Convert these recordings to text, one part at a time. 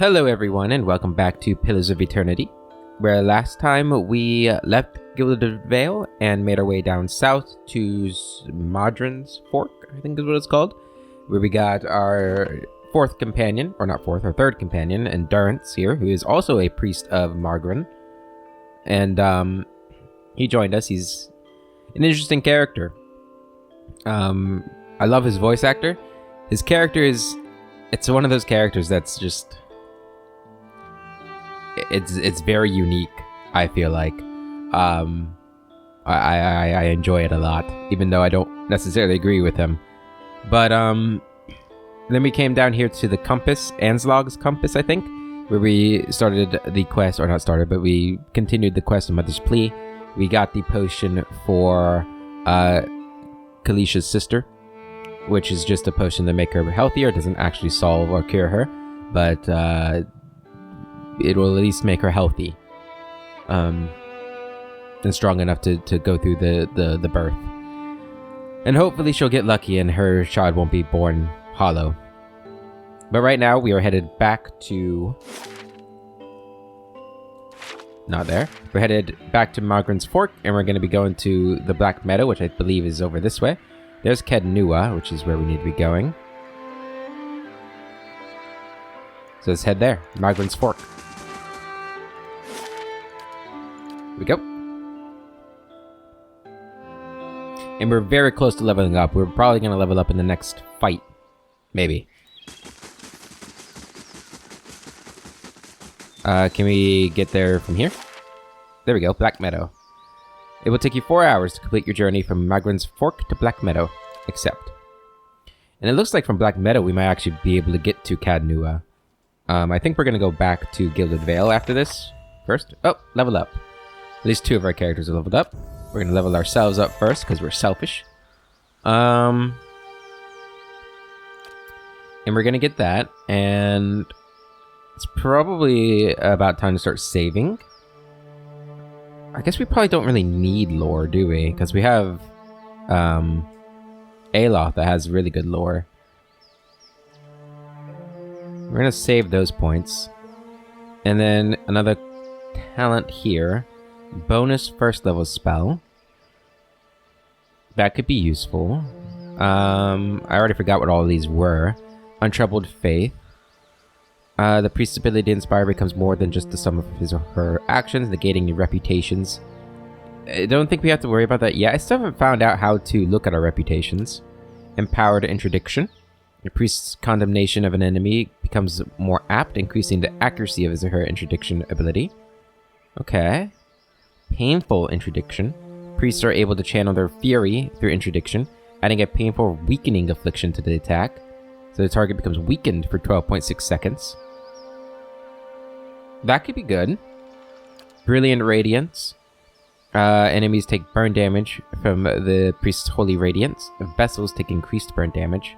Hello everyone and welcome back to Pillars of Eternity, where last time we left Gilded Veil and made our way down south to Modron's Fork, I think is what it's called, where we got our third companion, Endurance here, who is also a priest of Margren. And he joined us. He's an interesting character. I love his voice actor. His character it's one of those characters that's just... It's very unique, I feel like. I enjoy it a lot, even though I don't necessarily agree with him. But then we came down here to the compass, Anslog's compass, I think, where we started the quest, or not started, but we continued the quest of Mother's Plea. We got the potion for Kalisha's sister, which is just a potion to make her healthier. It doesn't actually solve or cure her, but it will at least make her healthy and strong enough to go through the birth. And hopefully she'll get lucky and her child won't be born hollow. But right now we are headed back to... Not there. We're headed back to Magren's Fork, and we're going to be going to the Black Meadow, which I believe is over this way. There's Kednua, which is where we need to be going. So let's head there. Magren's Fork. Here we go. And we're very close to leveling up. We're probably going to level up in the next fight. Maybe. Can we get there from here? There we go, Black Meadow. It will take you 4 hours to complete your journey from Magren's Fork to Black Meadow. Accept. And it looks like from Black Meadow we might actually be able to get to Kednua. I think we're going to go back to Gilded Veil after this. First. Oh, level up. At least 2 of our characters are leveled up. We're going to level ourselves up first because we're selfish. And we're going to get that. And it's probably about time to start saving. I guess we probably don't really need lore, do we? Because we have Aloth that has really good lore. We're going to save those points. And then another talent here. Bonus first level spell. That could be useful. I already forgot what all of these were. Untroubled Faith. The priest's ability to inspire becomes more than just the sum of his or her actions, negating your reputations. I don't think we have to worry about that yet. I still haven't found out how to look at our reputations. Empowered Interdiction. The priest's condemnation of an enemy becomes more apt, increasing the accuracy of his or her interdiction ability. Okay. Painful Interdiction. Priests are able to channel their fury through interdiction, adding a painful weakening affliction to the attack. So the target becomes weakened for 12.6 seconds. That could be good. Brilliant Radiance. Enemies take burn damage from the priest's holy radiance. Vessels take increased burn damage.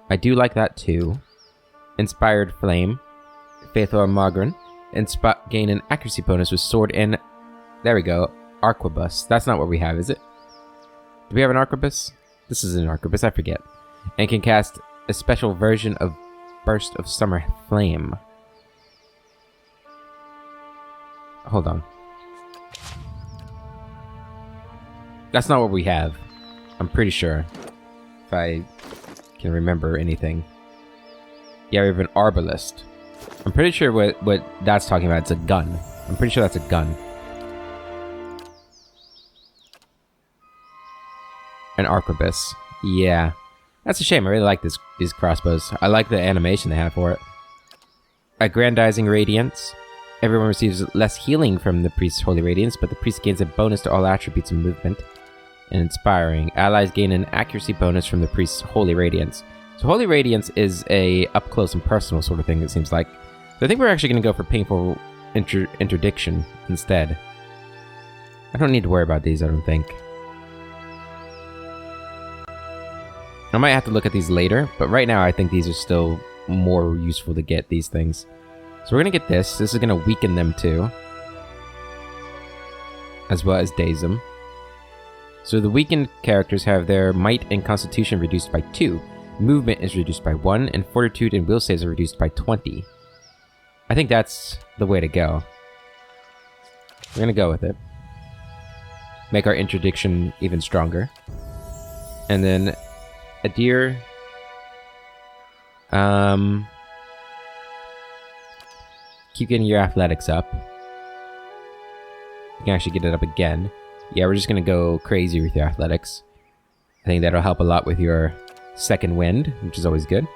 I do like that too. Inspired Flame. Faithful Magren. Gain an accuracy bonus with sword and... There we go. Arquebus. That's not what we have, is it? Do we have an Arquebus? This is an Arquebus, I forget. And can cast a special version of Burst of Summer Flame. Hold on. That's not what we have. I'm pretty sure. If I can remember anything. Yeah, we have an Arbalist. I'm pretty sure what that's talking about, it's a gun. I'm pretty sure that's a gun. An Arquebus. Yeah. That's a shame. I really like these crossbows. I like the animation they have for it. Aggrandizing Radiance. Everyone receives less healing from the priest's holy radiance, but the priest gains a bonus to all attributes of movement. And Inspiring. Allies gain an accuracy bonus from the priest's holy radiance. So holy radiance is a up close and personal sort of thing, it seems like. So I think we're actually going to go for painful interdiction instead. I don't need to worry about these, I don't think. I might have to look at these later, but right now I think these are still more useful to get, these things. So we're going to get this. This is going to weaken them too. As well as daze them. So the weakened characters have their might and constitution reduced by 2. Movement is reduced by 1, and fortitude and will saves are reduced by 20. I think that's the way to go. We're gonna go with it. Make our interdiction even stronger. And then adhere. Keep getting your athletics up. You can actually get it up again. Yeah, we're just gonna go crazy with your athletics. I think that'll help a lot with your second wind, which is always good.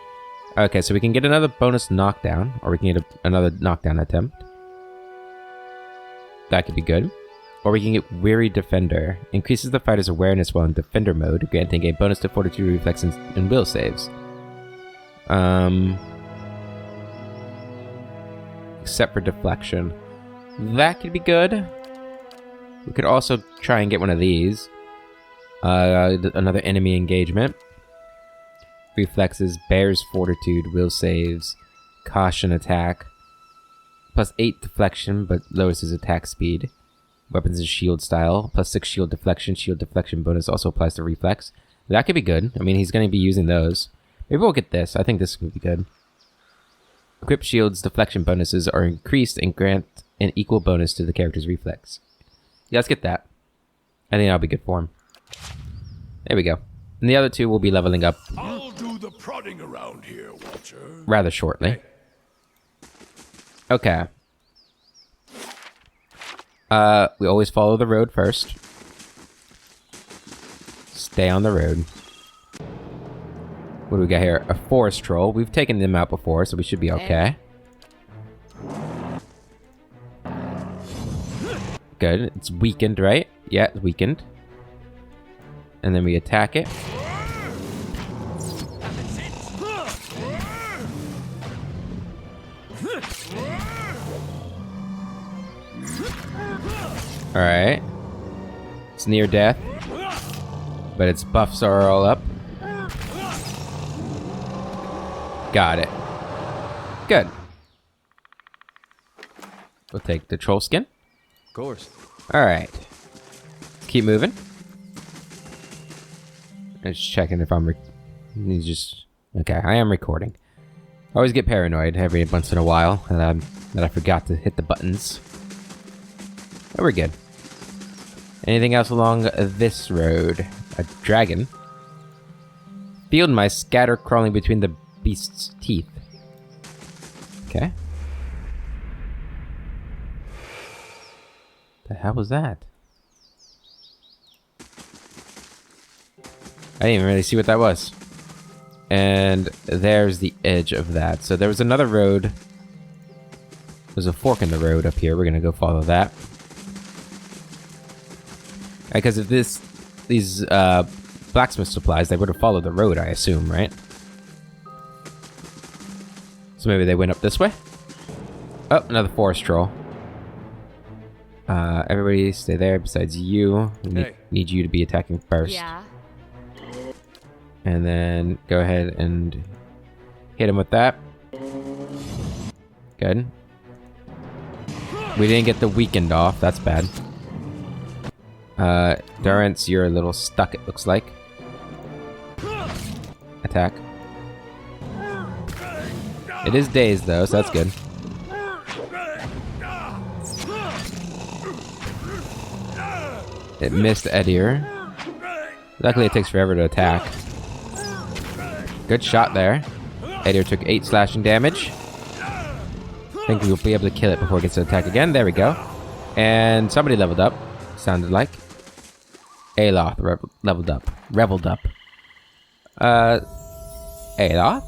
Okay, so we can get another bonus knockdown, or we can get another knockdown attempt. That could be good. Or we can get Weary Defender. Increases the fighter's awareness while in Defender mode, granting a bonus to Fortitude, Reflex, and Will saves. Except for Deflection. That could be good. We could also try and get one of these. Another enemy engagement. Reflexes, bears fortitude, will saves, caution attack. Plus 8 deflection, but lowers his attack speed. Weapons and shield style. Plus 6 shield deflection. Shield deflection bonus also applies to reflex. That could be good. I mean, he's going to be using those. Maybe we'll get this. I think this would be good. Equip shields deflection bonuses are increased and grant an equal bonus to the character's reflex. Yeah, let's get that. I think that'll be good for him. There we go. And the other two will be leveling up. I'll do the prodding around here, Watcher. Rather shortly. Okay. We always follow the road first. Stay on the road. What do we got here? A forest troll. We've taken them out before, so we should be okay. Good. It's weakened, right? Yeah, it's weakened. And then we attack it. Alright. It's near death. But its buffs are all up. Got it. Good. We'll take the troll skin. Of course. Alright. Keep moving. I'm just checking if I'm okay, I am recording. I always get paranoid every once in a while that I forgot to hit the buttons. But we're good. Anything else along this road? A dragon. Field mice scatter crawling between the beast's teeth. Okay. The hell was that? I didn't even really see what that was. And there's the edge of that. So there was another road. There's a fork in the road up here. We're gonna go follow that. Because if these blacksmith supplies, they would have followed the road, I assume, right? So maybe they went up this way. Oh, another forest troll. Everybody stay there besides you. We need you to be attacking first. Yeah. And then go ahead and hit him with that. Good. We didn't get the weakened off. That's bad. Durance, you're a little stuck, it looks like. Attack. It is dazed, though, so that's good. It missed Edier. Luckily, it takes forever to attack. Good shot there. Edier took 8 slashing damage. I think we'll be able to kill it before it gets to attack again. There we go. And somebody leveled up. Sounded like. Aloth leveled up. Reveled up. Aloth?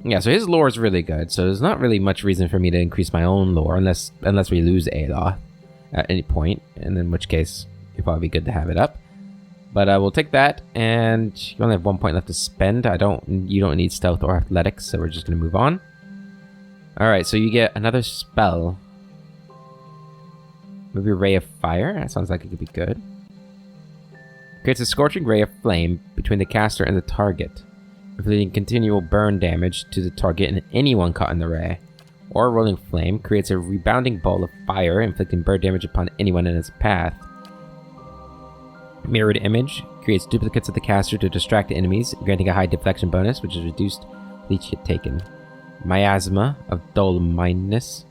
Yeah, so his lore is really good. So there's not really much reason for me to increase my own lore unless we lose Aloth at any point. And in which case, it'd probably be good to have it up. But we'll take that, and you only have 1 point left to spend. You don't need stealth or athletics, so we're just gonna move on. Alright, so you get another spell. Maybe Ray of Fire? That sounds like it could be good. Creates a scorching ray of flame between the caster and the target, inflicting continual burn damage to the target and anyone caught in the ray. Or Rolling Flame creates a rebounding ball of fire, inflicting burn damage upon anyone in its path. Mirrored Image creates duplicates of the caster to distract enemies, granting a high deflection bonus, which is reduced with each hit taken. Miasma of dull mindedness.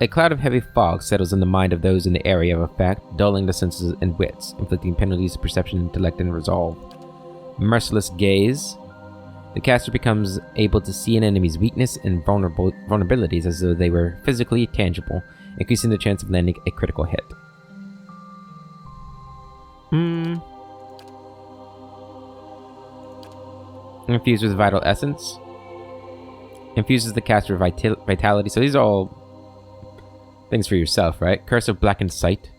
A cloud of heavy fog settles in the mind of those in the area of effect, dulling the senses and wits, inflicting penalties of perception, intellect, and resolve. Merciless gaze. The caster becomes able to see an enemy's weakness and vulnerabilities as though they were physically tangible, increasing the chance of landing a critical hit. Infused with Vital Essence. Infuses the caster vitality. So these are all things for yourself, right? Curse of Blackened Sight.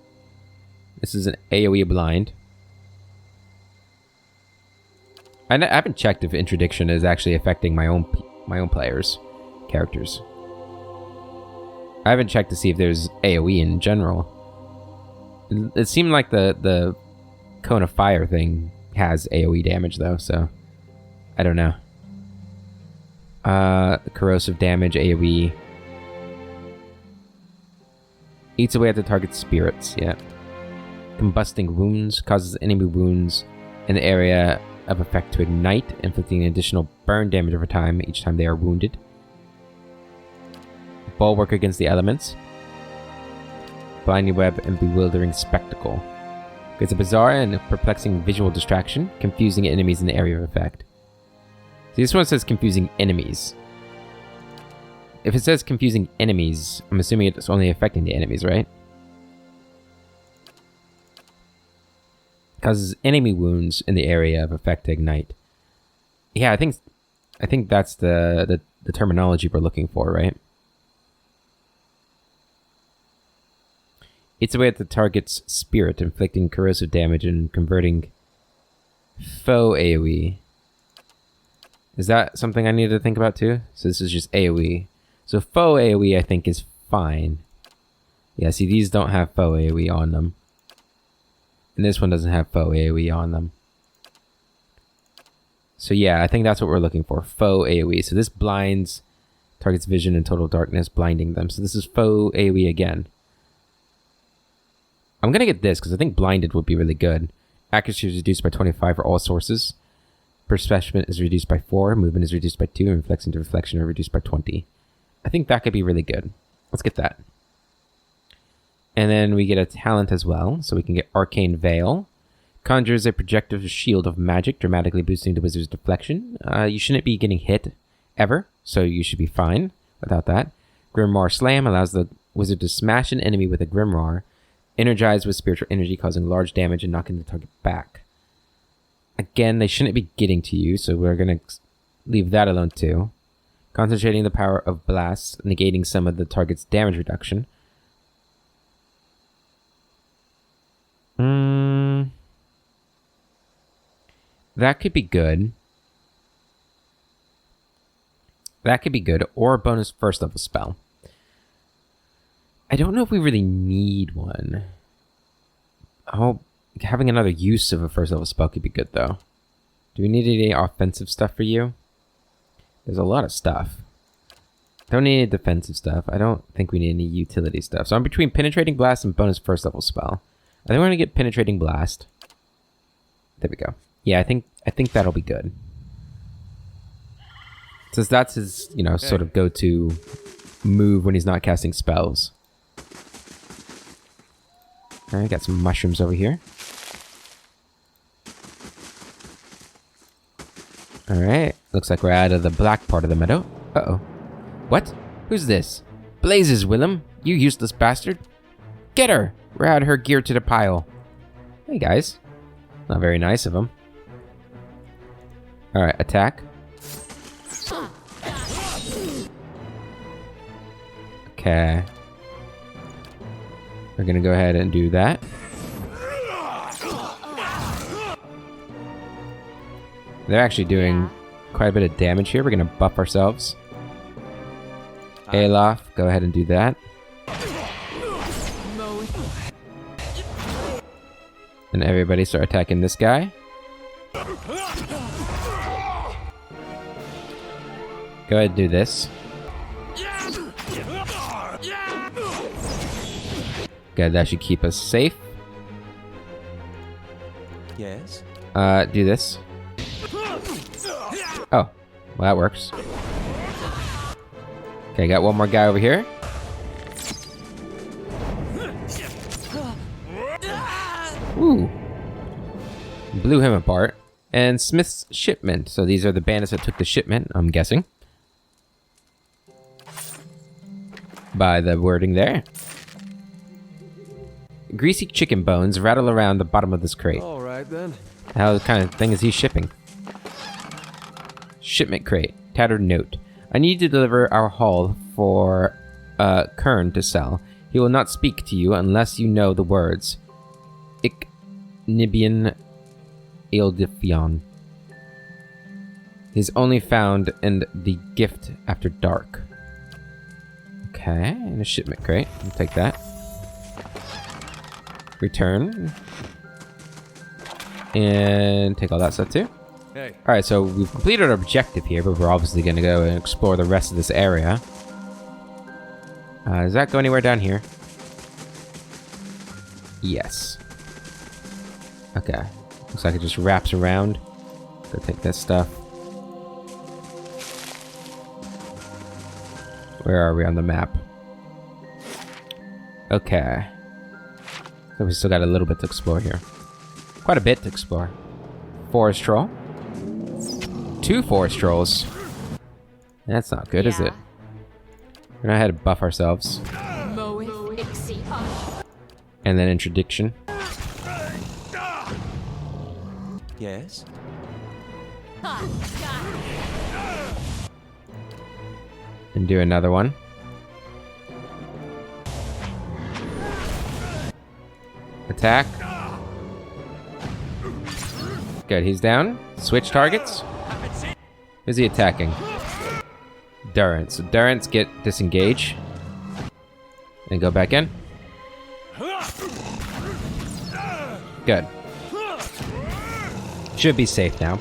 This is an AoE blind. I haven't checked if Interdiction is actually affecting my own players' characters. I haven't checked to see if there's AoE in general. It seemed like the Cone of Fire thing has AoE damage though, so I don't know. Corrosive damage, AoE. Eats away at the target's spirits, yeah. Combusting wounds causes enemy wounds in the area of effect to ignite, inflicting additional burn damage over time each time they are wounded. Bulwark against the elements. Blinding web and bewildering spectacle. It's a bizarre and perplexing visual distraction, confusing enemies in the area of effect. See, this one says confusing enemies. If it says confusing enemies, I'm assuming it's only affecting the enemies, right? Causes enemy wounds in the area of effect to ignite. Yeah, I think that's the terminology we're looking for, right? Eats away at the target's spirit, inflicting corrosive damage and converting foe AoE. Is that something I need to think about too? So this is just AoE. So foe AoE I think is fine. Yeah, see these don't have foe AoE on them. And this one doesn't have foe AoE on them. So yeah, I think that's what we're looking for. Foe AoE. So this blinds target's vision in total darkness, blinding them. So this is foe AoE again. I'm going to get this because I think blinded would be really good. Accuracy is reduced by 25 for all sources. Perception is reduced by 4. Movement is reduced by 2. And reflex into reflection are reduced by 20. I think that could be really good. Let's get that. And then we get a talent as well. So we can get Arcane Veil. Conjures a projective shield of magic, dramatically boosting the wizard's deflection. You shouldn't be getting hit ever, so you should be fine without that. Grimoire Slam allows the wizard to smash an enemy with a Grimoire, energized with spiritual energy, causing large damage and knocking the target back. Again, they shouldn't be getting to you, so we're going to leave that alone too. Concentrating the power of Blast, negating some of the target's damage reduction. That could be good. That could be good, or a bonus first level spell. I don't know if we really need one. Oh, having another use of a first level spell could be good though. Do we need any offensive stuff for you? There's a lot of stuff. Don't need any defensive stuff. I don't think we need any utility stuff. So I'm between Penetrating Blast and bonus first level spell. I think we're gonna get Penetrating Blast. There we go. Yeah, I think that'll be good. Since that's his, sort of go-to move when he's not casting spells. Alright, got some mushrooms over here. Alright, looks like we're out of the black part of the meadow. Uh-oh. What? Who's this? Blazes, Willem, you useless bastard. Get her! We're out her gear to the pile. Hey, guys. Not very nice of him. Alright, attack. Okay. We're gonna go ahead and do that. They're actually doing quite a bit of damage here. We're gonna buff ourselves. Alof, go ahead and do that. And everybody start attacking this guy. Go ahead and do this. Good, that should keep us safe. Yes. Do this. Oh, well that works. Okay, got one more guy over here. Ooh. Blew him apart. And Smith's shipment. So these are the bandits that took the shipment, I'm guessing. By the wording there. Greasy chicken bones rattle around the bottom of this crate. Alright then. How kind of thing is he shipping? Shipment crate. Tattered note. I need to deliver our haul for Kern to sell. He will not speak to you unless you know the words. Ik Nibian Eildifion. He's only found in the gift after dark. Okay, and a shipment crate. I'll take that. Return. And take all that stuff too. Hey. Alright, so we've completed our objective here, but we're obviously going to go and explore the rest of this area. Does that go anywhere down here? Yes. Okay. Looks like it just wraps around. Go take this stuff. Where are we on the map? Okay. So we still got a little bit to explore here. Quite a bit to explore. Forest troll. 2 forest trolls. That's not good, is it? We're gonna head to buff ourselves. And then introduction. Yes. And do another one. Attack. Good, he's down. Switch targets. Who's he attacking? Durance. So Durance, get disengage. And go back in. Good. Should be safe now.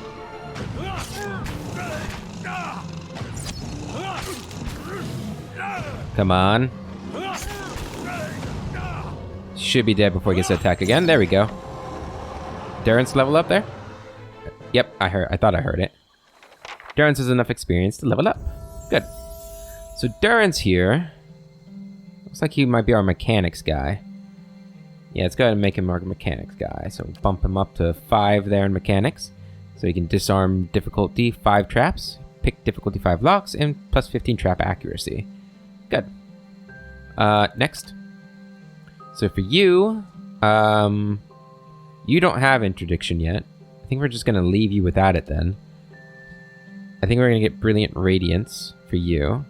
Come on. Should be dead before he gets to attack again. There we go. Durance level up there? Yep, I thought I heard it. Durance has enough experience to level up. Good. So Durance here. Looks like he might be our mechanics guy. Yeah, let's go ahead and make him our mechanics guy. So bump him up to 5 there in mechanics. So he can disarm difficulty 5 traps, pick difficulty 5 locks, and plus 15 trap accuracy. Good. Next. So for you, you don't have interdiction yet. I think we're just gonna leave you without it then. I think we're gonna get Brilliant Radiance for you.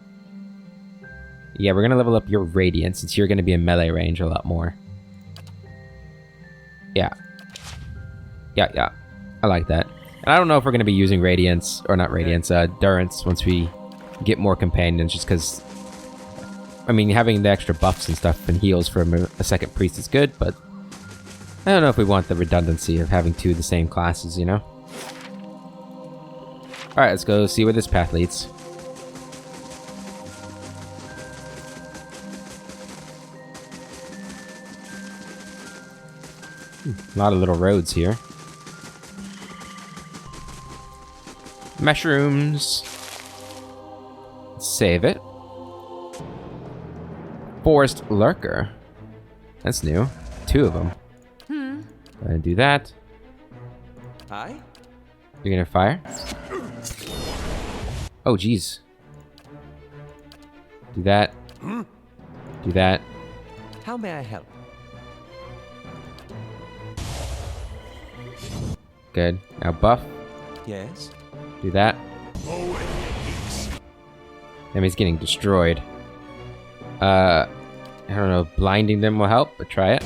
Yeah, we're gonna level up your Radiance since you're gonna be in melee range a lot more. Yeah. Yeah. I like that. And I don't know if we're gonna be using Radiance, or not Radiance, Durance once we get more companions, just because, I mean, having the extra buffs and stuff and heals from a second priest is good, but I don't know if we want the redundancy of having 2 of the same classes, you know? Alright, let's go see where this path leads. A lot of little roads here. Mushrooms. Let's save it. Forest Lurker. That's new. 2 of them. Go ahead and do that. Aye? You're gonna fire? Oh, jeez. Do that. Do that. How may I help? Good. Now buff. Yes. Do that. Enemy's getting destroyed. I don't know if blinding them will help, but try it.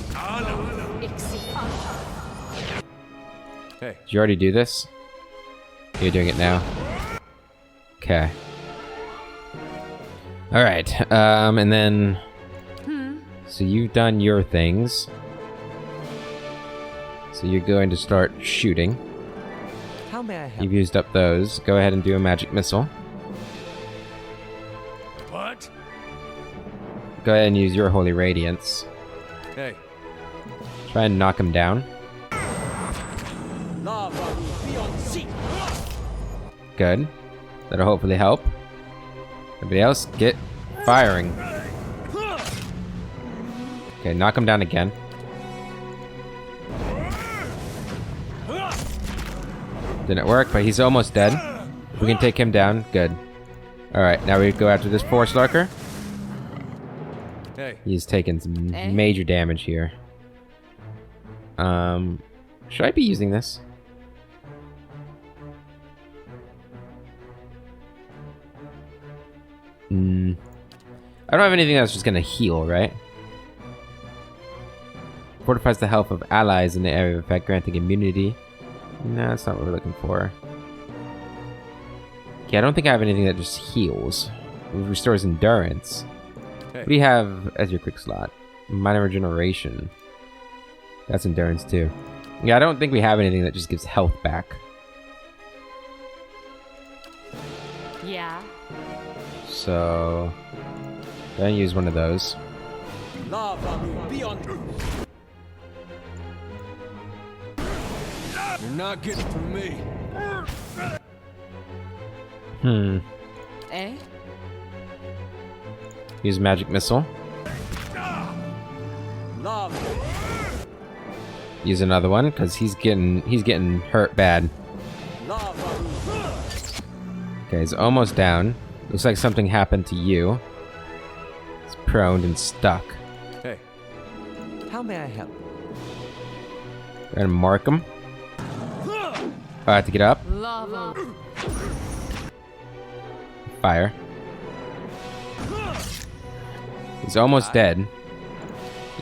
Hey. Did you already do this? You're doing it now. Okay. Alright, and then... So you've done your things. So you're going to start shooting. How may I help? You've used up those. Go ahead and do a magic missile. What? Go ahead and use your Holy Radiance. Hey. Try and knock him down. Good. That'll hopefully help. Everybody else, get firing. Okay, knock him down again. Didn't work, but he's almost dead. If we can take him down, good. Alright, now we go after this Forest Lurker. Hey. He's taking some major damage here. Should I be using this? I don't have anything that's just gonna heal, right? Fortifies the health of allies in the area of effect, granting immunity. No, that's not what we're looking for. Okay, I don't think I have anything that just heals. It restores endurance. Hey. What do you have as your quick slot? Minor regeneration. That's endurance too. Yeah, I don't think we have anything that just gives health back. Yeah. So, go ahead and use one of those. Lava beyond. You're not getting from me. Eh? Use magic missile. Lava. Use another one because he's getting hurt bad. Lava. Okay, he's almost down. Looks like something happened to you. He's prone and stuck. Hey. How may I help? Go ahead and mark him. Oh, I have to get up. Lava. Fire. He's almost dead.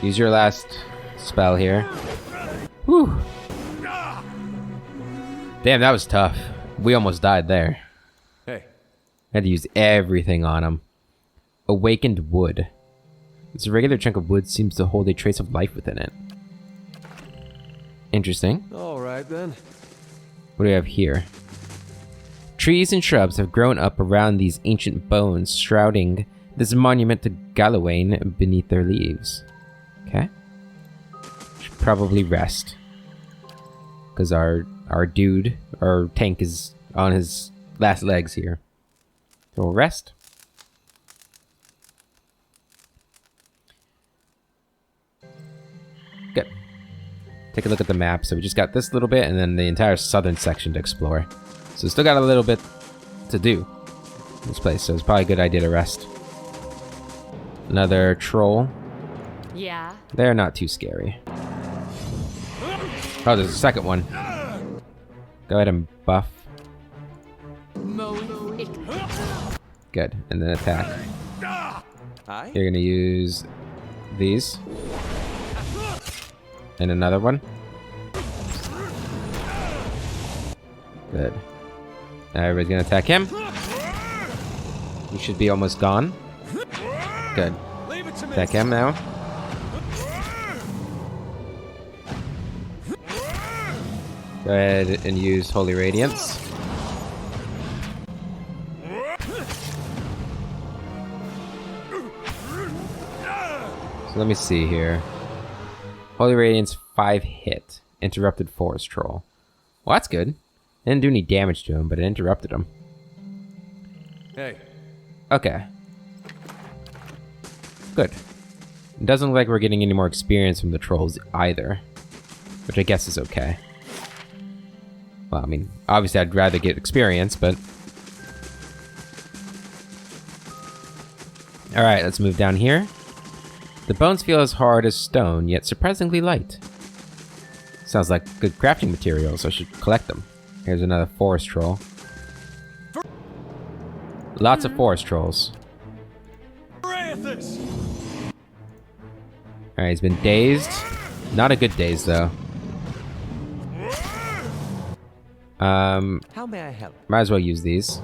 Use your last spell here. Whew. Damn, that was tough. We almost died there. Hey. Had to use everything on him. Awakened wood. This regular chunk of wood seems to hold a trace of life within it. Interesting. All right then. What do we have here? Trees and shrubs have grown up around these ancient bones, shrouding this monument to Galawain beneath their leaves. Okay. Should probably rest. Because our tank is on his last legs here. So we'll rest. Good. Take a look at the map. So we just got this little bit and then the entire southern section to explore. So we still got a little bit to do in this place. So it's probably a good idea to rest. Another troll. Yeah. They're not too scary. Oh, there's a second one. Go ahead and buff. Good. And then attack. Hi. You're gonna use these. And another one. Good. Now everybody's gonna attack him. He should be almost gone. Good. Attack him now. Go ahead and use Holy Radiance. So let me see here. Holy Radiance 5 hit. Interrupted Forest Troll. Well, that's good. Didn't do any damage to him, but it interrupted him. Hey. Okay. Good. It doesn't look like we're getting any more experience from the trolls either. Which I guess is okay. Well, I mean, obviously I'd rather get experience, but... Alright, let's move down here. The bones feel as hard as stone, yet surprisingly light. Sounds like good crafting materials, so I should collect them. Here's another forest troll. Lots of forest trolls. Alright, he's been dazed. Not a good daze, though. How may I help? Might as well use these.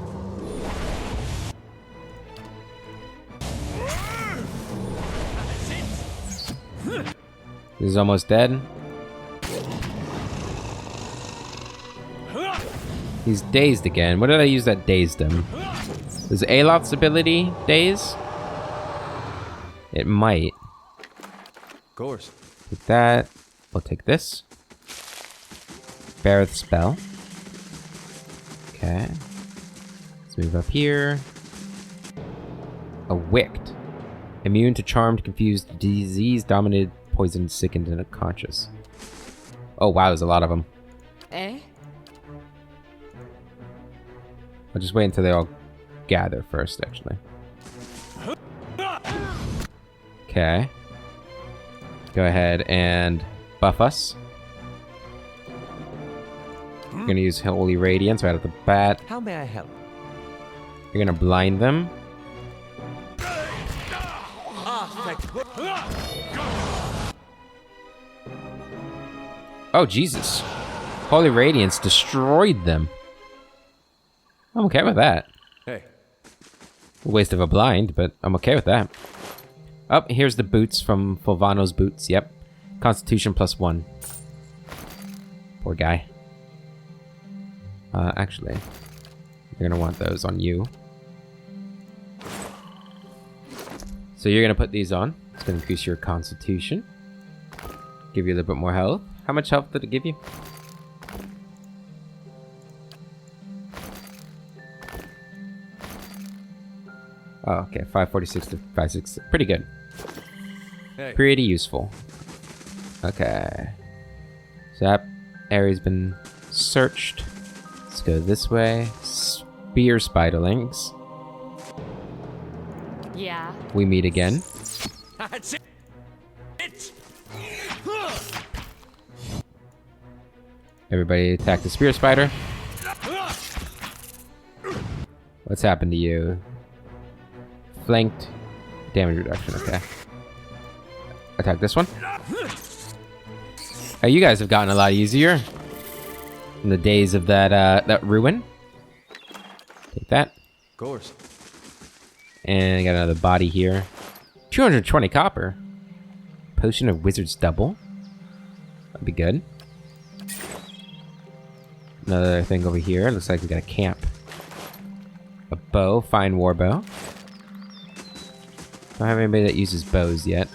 He's almost dead. He's dazed again. What did I use that dazed him? Does Aloth's ability daze? It might. Of course. Take that. We'll take this. Barrett spell. Okay. Let's move up here. A wicked. Immune to charmed, confused, disease, dominated, poisoned, sickened, and unconscious. Oh wow, there's a lot of them. Eh? I'll just wait until they all gather first, actually. Okay. Go ahead and buff us. We're gonna use Holy Radiance right off the bat. How may I help? You're gonna blind them. Oh, Jesus. Holy Radiance destroyed them. I'm okay with that. Hey. A waste of a blind, but I'm okay with that. Oh, here's the boots from Fulvano's boots. Yep. Constitution +1. Poor guy. Actually, you're gonna want those on you. So you're gonna put these on. It's gonna increase your Constitution. Give you a little bit more health. How much health did it give you? Oh, okay. 546 to 560. Pretty good. Hey. Pretty useful. Okay. So that area's been searched. Let's go this way. Spear spiderlings. Yeah. We meet again. That's it. Everybody attack the spear spider. What's happened to you? Flanked. Damage reduction, okay. Attack this one. Oh, you guys have gotten a lot easier. In the days of that ruin. Take that. Of course. And I got another body here. 220 copper. Potion of Wizard's Double. That'd be good. Another thing over here. Looks like we got a camp. A bow. Fine war bow. Don't have anybody that uses bows yet.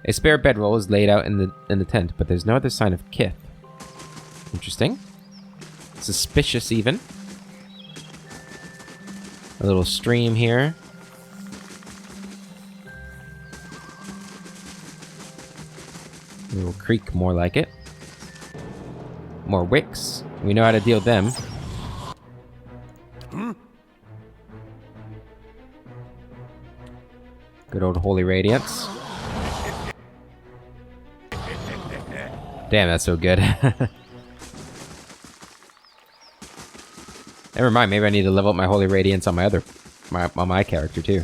A spare bedroll is laid out in the tent, but there's no other sign of kith. Interesting. Suspicious, even. A little stream here. A little creek, more like it. More wicks. We know how to deal with them. Good old Holy Radiance. Damn, that's so good. Never mind, maybe I need to level up my Holy Radiance on my character too.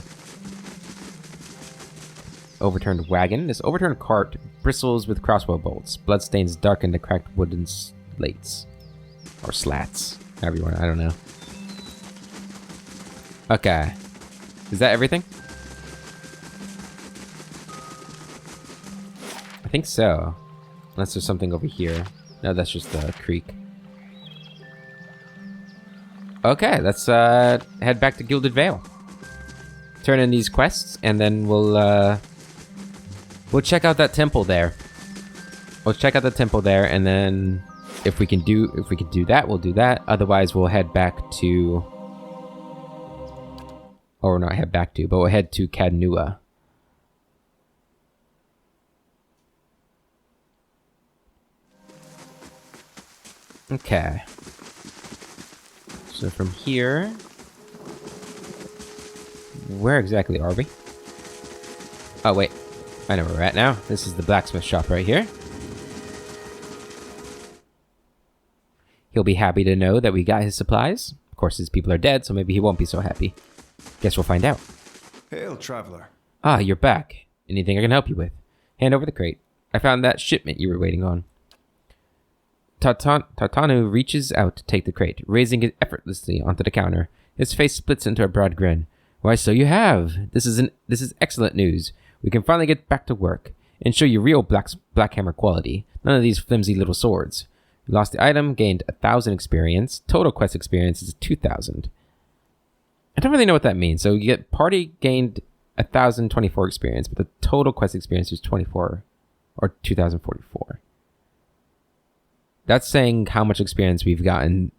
Overturned wagon. This overturned cart bristles with crossbow bolts. Bloodstains darken the cracked wooden slates. Or slats. However you want, I don't know. Okay. Is that everything? I think so. Unless there's something over here. No, that's just the creek. Okay, let's head back to Gilded Vale. Turn in these quests, and then we'll check out that temple there. We'll check out the temple there, and then if we can do that, we'll do that. Otherwise, we'll head back to, or not head back to, but we'll head to Cadnua. Okay. So from here, where exactly are we? Oh wait, I know where we're at now. This is the Blacksmith Shop right here. He'll be happy to know that we got his supplies. Of course, his people are dead, so maybe he won't be so happy. Guess we'll find out. Hail, traveler. Ah, you're back. Anything I can help you with? Hand over the crate. I found that shipment you were waiting on. Tartanu reaches out to take the crate, raising it effortlessly onto the counter. His face splits into a broad grin. Why, so you have. This is excellent news. We can finally get back to work and show you real Blackhammer quality. None of these flimsy little swords. You lost the item, gained 1,000 experience. Total quest experience is 2,000. I don't really know what that means. So you get party gained 1,024 experience, but the total quest experience is 24 or 2,044. That's saying how much experience we've gotten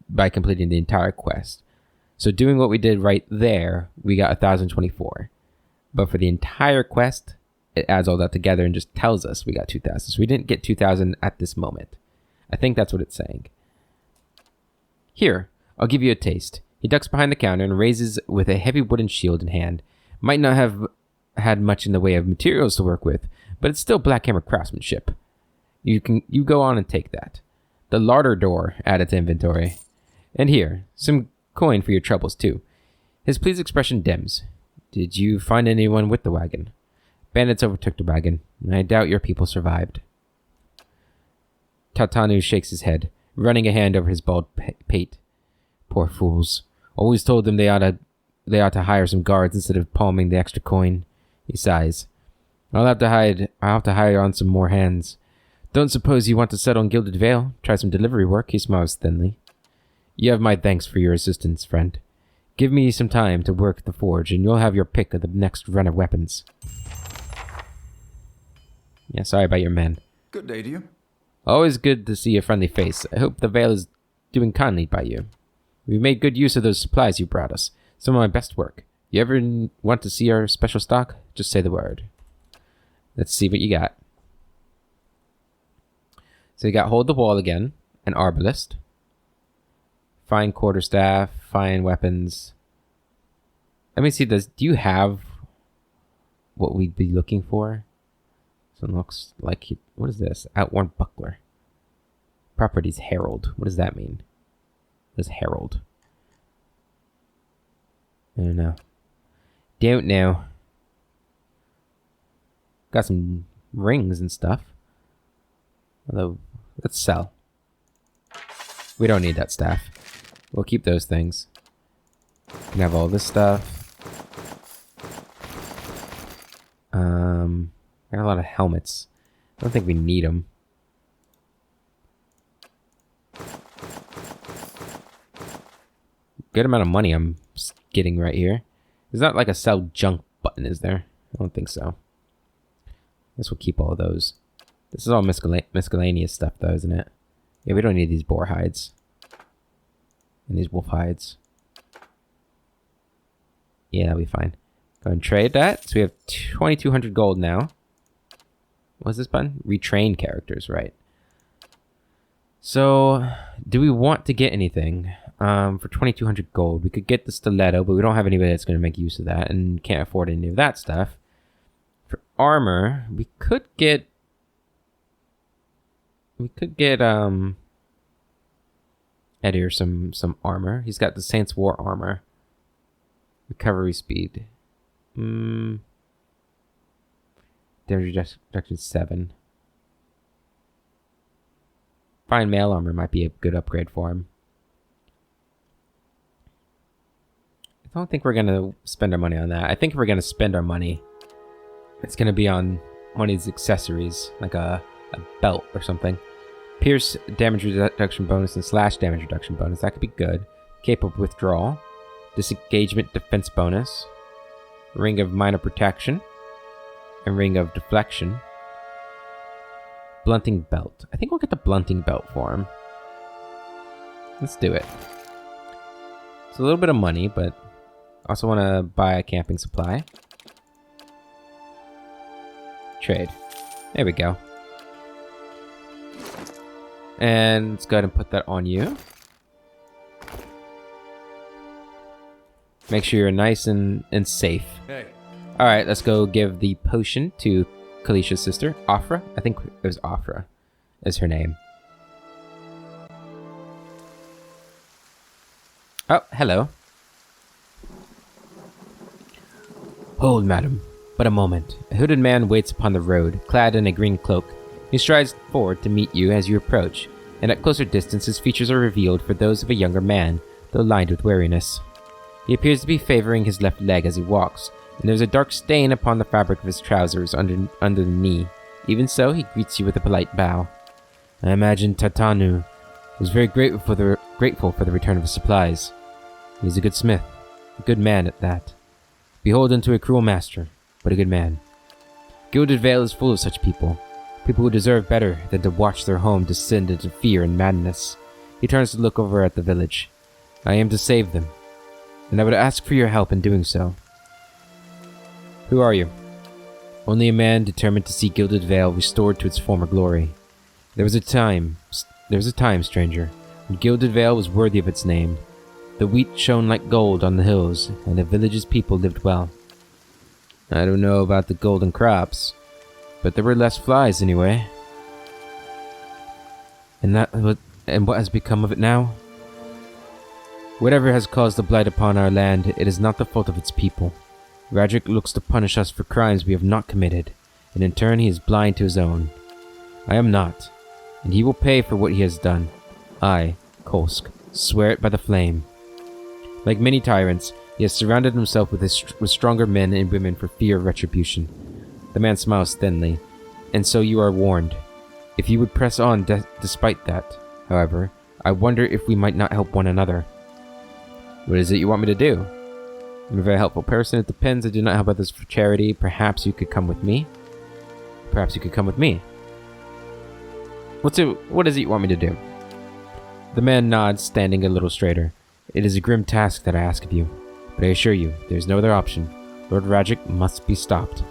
by completing the entire quest. So doing what we did right there, we got 1,024. But for the entire quest, it adds all that together and just tells us we got 2,000. So we didn't get 2,000 at this moment. I think that's what it's saying. Here, I'll give you a taste. He ducks behind the counter and raises with a heavy wooden shield in hand. Might not have had much in the way of materials to work with, but it's still black hammer craftsmanship. You go on and take that. The larder door added to inventory. And here, some coin for your troubles too. His pleased expression dims. Did you find anyone with the wagon? Bandits overtook the wagon, and I doubt your people survived. Tatanu shakes his head, running a hand over his bald pate. Poor fools. Always told them they ought to hire some guards instead of palming the extra coin. He sighs. I'll have to hire on some more hands. Don't suppose you want to settle in Gilded Veil? Try some delivery work, he smiles thinly. You have my thanks for your assistance, friend. Give me some time to work the forge, and you'll have your pick of the next run of weapons. Yeah, sorry about your men. Good day to you. Always good to see a friendly face. I hope the Veil is doing kindly by you. We've made good use of those supplies you brought us. Some of my best work. You ever want to see our special stock? Just say the word. Let's see what you got. So you got Hold the Wall again, an Arbalist, Fine Quarterstaff, Fine Weapons. Let me see this. Do you have what we'd be looking for? So it looks like, what is this? Outworn Buckler. Properties Herald. What does that mean? What is Herald? I don't know. Don't know. Got some rings and stuff. Although, let's sell. We don't need that staff. We'll keep those things. We can have all this stuff. Got a lot of helmets. I don't think we need them. Good amount of money I'm getting right here. There's not like a sell junk button, is there? I don't think so. I guess we'll keep all of those. This is all miscellaneous stuff, though, isn't it? Yeah, we don't need these boar hides. And these wolf hides. Yeah, that'll be fine. Go and trade that. So we have 2,200 gold now. What's this button? Retrain characters, right. So, do we want to get anything? For 2,200 gold, we could get the stiletto, but we don't have anybody that's going to make use of that, and can't afford any of that stuff. For armor, we could get Edir some armor. He's got the Saints War armor. Recovery speed. Damage reduction 7. Fine mail armor might be a good upgrade for him. I don't think we're going to spend our money on that. I think if we're going to spend our money, it's going to be on one of these accessories, like a belt or something. Pierce damage reduction bonus and slash damage reduction bonus. That could be good. Capable withdrawal. Disengagement defense bonus. Ring of minor protection. And ring of deflection. Blunting belt. I think we'll get the blunting belt for him. Let's do it. It's a little bit of money, but also want to buy a camping supply. Trade. There we go. And let's go ahead and put that on you. Make sure you're nice and safe. Hey. Alright, let's go give the potion to Kalisha's sister, Afra. I think it was Afra is her name. Oh, hello. Hold, madam. But a moment. A hooded man waits upon the road, clad in a green cloak. He strides forward to meet you as you approach, and at closer distance his features are revealed for those of a younger man, though lined with weariness. He appears to be favoring his left leg as he walks, and there's a dark stain upon the fabric of his trousers under the knee. Even so, he greets you with a polite bow. I imagine Tatanu was very grateful for the return of his supplies. He's a good smith, a good man at that. Beholden to a cruel master, but a good man. Gilded Veil is full of such people who deserve better than to watch their home descend into fear and madness. He turns to look over at the village. I am to save them. and I would ask for your help in doing so. Who are you? Only a man determined to see Gilded Veil restored to its former glory. There was a time, stranger, when Gilded Veil was worthy of its name. The wheat shone like gold on the hills, and the village's people lived well. I don't know about the golden crops, but there were less flies anyway. And what has become of it now? Whatever has caused the blight upon our land, it is not the fault of its people. Radric looks to punish us for crimes we have not committed, and in turn he is blind to his own. I am not, and he will pay for what he has done. I, Kolsk, swear it by the flame. Like many tyrants, he has surrounded himself with stronger men and women for fear of retribution. The man smiles thinly. And so you are warned. If you would press on despite that, however, I wonder if we might not help one another. What is it you want me to do? I'm a very helpful person. It depends. I do not help others for charity. Perhaps you could come with me? Perhaps you could come with me. What is it you want me to do? The man nods, standing a little straighter. It is a grim task that I ask of you, but I assure you, there is no other option. Lord Radric must be stopped.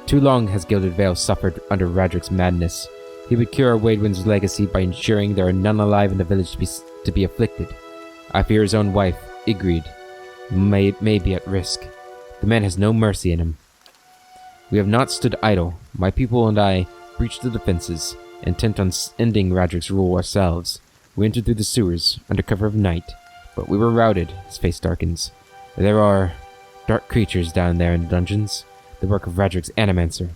Too long has Gilded Veil suffered under Radric's madness. He would cure Waidwin's legacy by ensuring there are none alive in the village to be afflicted. I fear his own wife, Ygritte, may be at risk. The man has no mercy in him. We have not stood idle. My people and I breached the defenses, intent on ending Radric's rule ourselves. We entered through the sewers, under cover of night, but we were routed. His face darkens. There are dark creatures down there in the dungeons, the work of Radric's Animancer.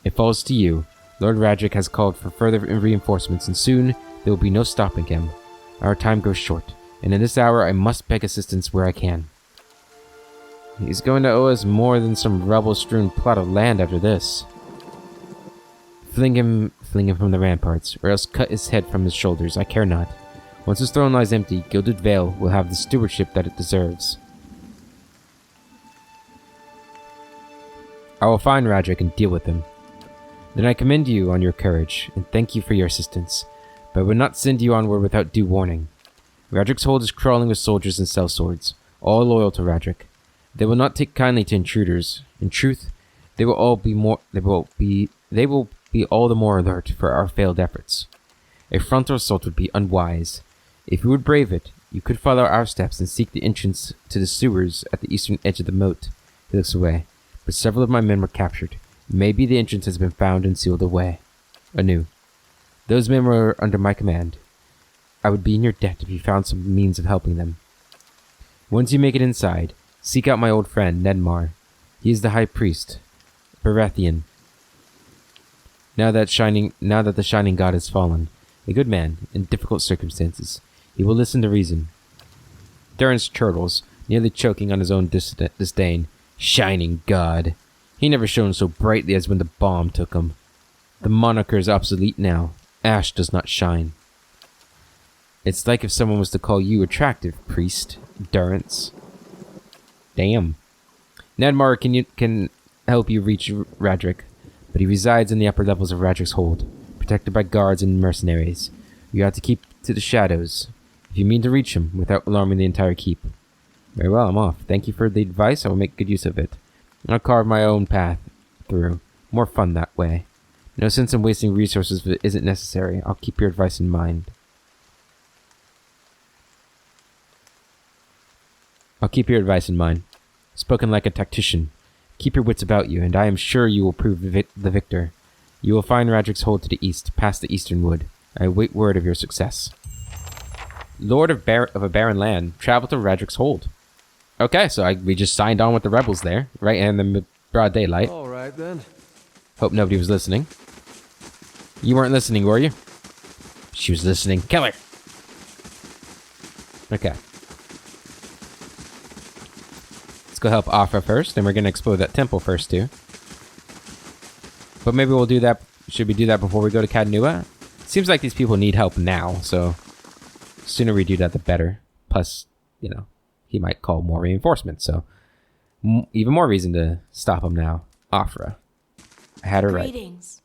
It falls to you. Lord Radric has called for further reinforcements, and soon there will be no stopping him. Our time grows short, and in this hour I must beg assistance where I can. He's going to owe us more than some rubble-strewn plot of land after this. Fling him from the ramparts, or else cut his head from his shoulders, I care not. Once his throne lies empty, Gilded Veil will have the stewardship that it deserves. I will find Radric and deal with him. Then I commend you on your courage, and thank you for your assistance, but I would not send you onward without due warning. Radric's hold is crawling with soldiers and sellswords, all loyal to Radric. They will not take kindly to intruders. In truth, they will be all the more alert for our failed efforts. A frontal assault would be unwise. If you would brave it, you could follow our steps and seek the entrance to the sewers at the eastern edge of the moat. He looks away, but several of my men were captured. Maybe the entrance has been found and sealed away. Anew. Those men were under my command. I would be in your debt if you found some means of helping them. Once you make it inside, seek out my old friend, Nedmar. He is the high priest, Baratheon. Now that the shining god has fallen, a good man in difficult circumstances, he will listen to reason. Durrance chortles, nearly choking on his own disdain. Shining god. He never shone so brightly as when the bomb took him. The moniker is obsolete now. Ash does not shine. It's like if someone was to call you attractive, priest, Durrance. Damn. Nedmar can help you reach Radric, but he resides in the upper levels of Radric's hold, protected by guards and mercenaries. You have to keep to the shadows, if you mean to reach him without alarming the entire keep. Very well, I'm off. Thank you for the advice. I will make good use of it. I'll carve my own path through. More fun that way. No sense in wasting resources if it isn't necessary. I'll keep your advice in mind. Spoken like a tactician. Keep your wits about you, and I am sure you will prove the victor. You will find Radric's hold to the east, past the eastern wood. I await word of your success. Lord of a barren land, travel to Radric's hold. Okay, so we just signed on with the rebels there, right in the broad daylight. All right, then. Hope nobody was listening. You weren't listening, were you? She was listening. Kill her! Okay. Let's go help Afra first, then we're going to explore that temple first, too. But maybe we'll do that. Should we do that before we go to Cadnua? Seems like these people need help now, so the sooner we do that, the better. Plus, you know, he might call more reinforcements, so even more reason to stop him now. Afra. I had her right. Greetings.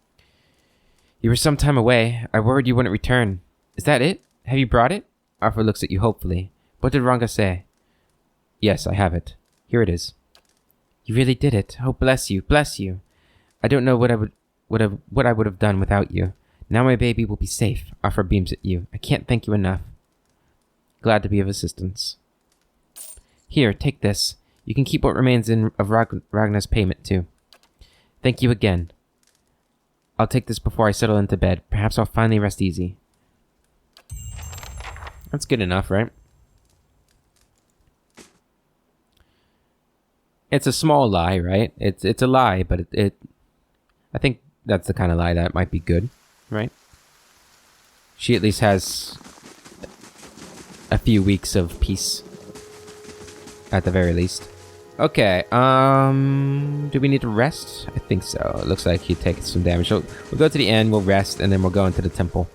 You were some time away. I worried you wouldn't return. Is that it? Have you brought it? Afra looks at you hopefully. What did Ranga say? Yes, I have it. Here it is. You really did it. Oh, bless you, bless you. I don't know what I would have done without you. Now my baby will be safe. Offer beams at you. I can't thank you enough. Glad to be of assistance. Here, take this. You can keep what remains of Ragnar's payment, too. Thank you again. I'll take this before I settle into bed. Perhaps I'll finally rest easy. That's good enough, right? It's a small lie, right? It's a lie, but I think that's the kind of lie that might be good, right? She at least has a few weeks of peace. At the very least. Okay, do we need to rest? I think so. It looks like he takes some damage. So we'll go to the end, we'll rest, and then we'll go into the temple.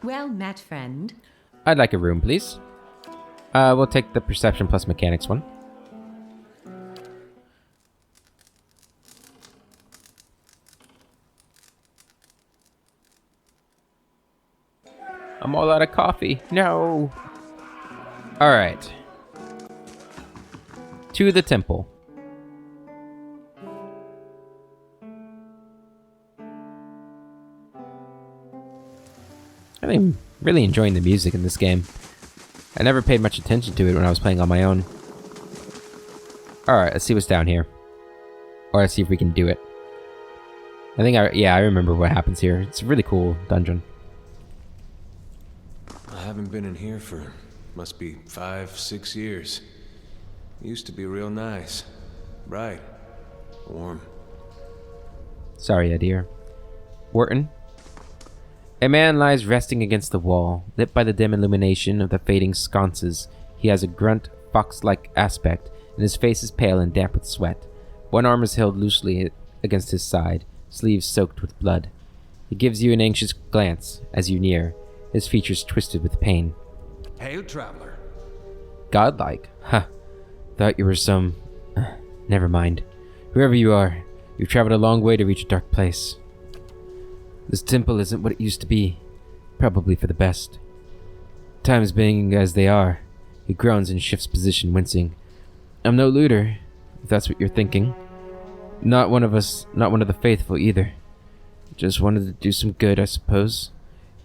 Well met, friend. I'd like a room, please. We'll take the perception plus mechanics one. I'm all out of coffee. No. Alright. To the temple. I'm really enjoying the music in this game. I never paid much attention to it when I was playing on my own. Alright, let's see what's down here. Or let's see if we can do it. I remember what happens here. It's a really cool dungeon. I haven't been in here for, must be 5-6 years. It used to be real nice. Bright. Warm. Sorry, Adir. Wharton? A man lies resting against the wall, lit by the dim illumination of the fading sconces. He has a grunt, fox-like aspect, and his face is pale and damp with sweat. One arm is held loosely against his side, sleeves soaked with blood. He gives you an anxious glance as you near, his features twisted with pain. Hail, traveler. Godlike? Huh. Thought you were some... never mind. Whoever you are, you've traveled a long way to reach a dark place. This temple isn't what it used to be. Probably for the best. Times being as they are. He groans and shifts position, wincing. I'm no looter, if that's what you're thinking. Not one of the faithful either. Just wanted to do some good, I suppose.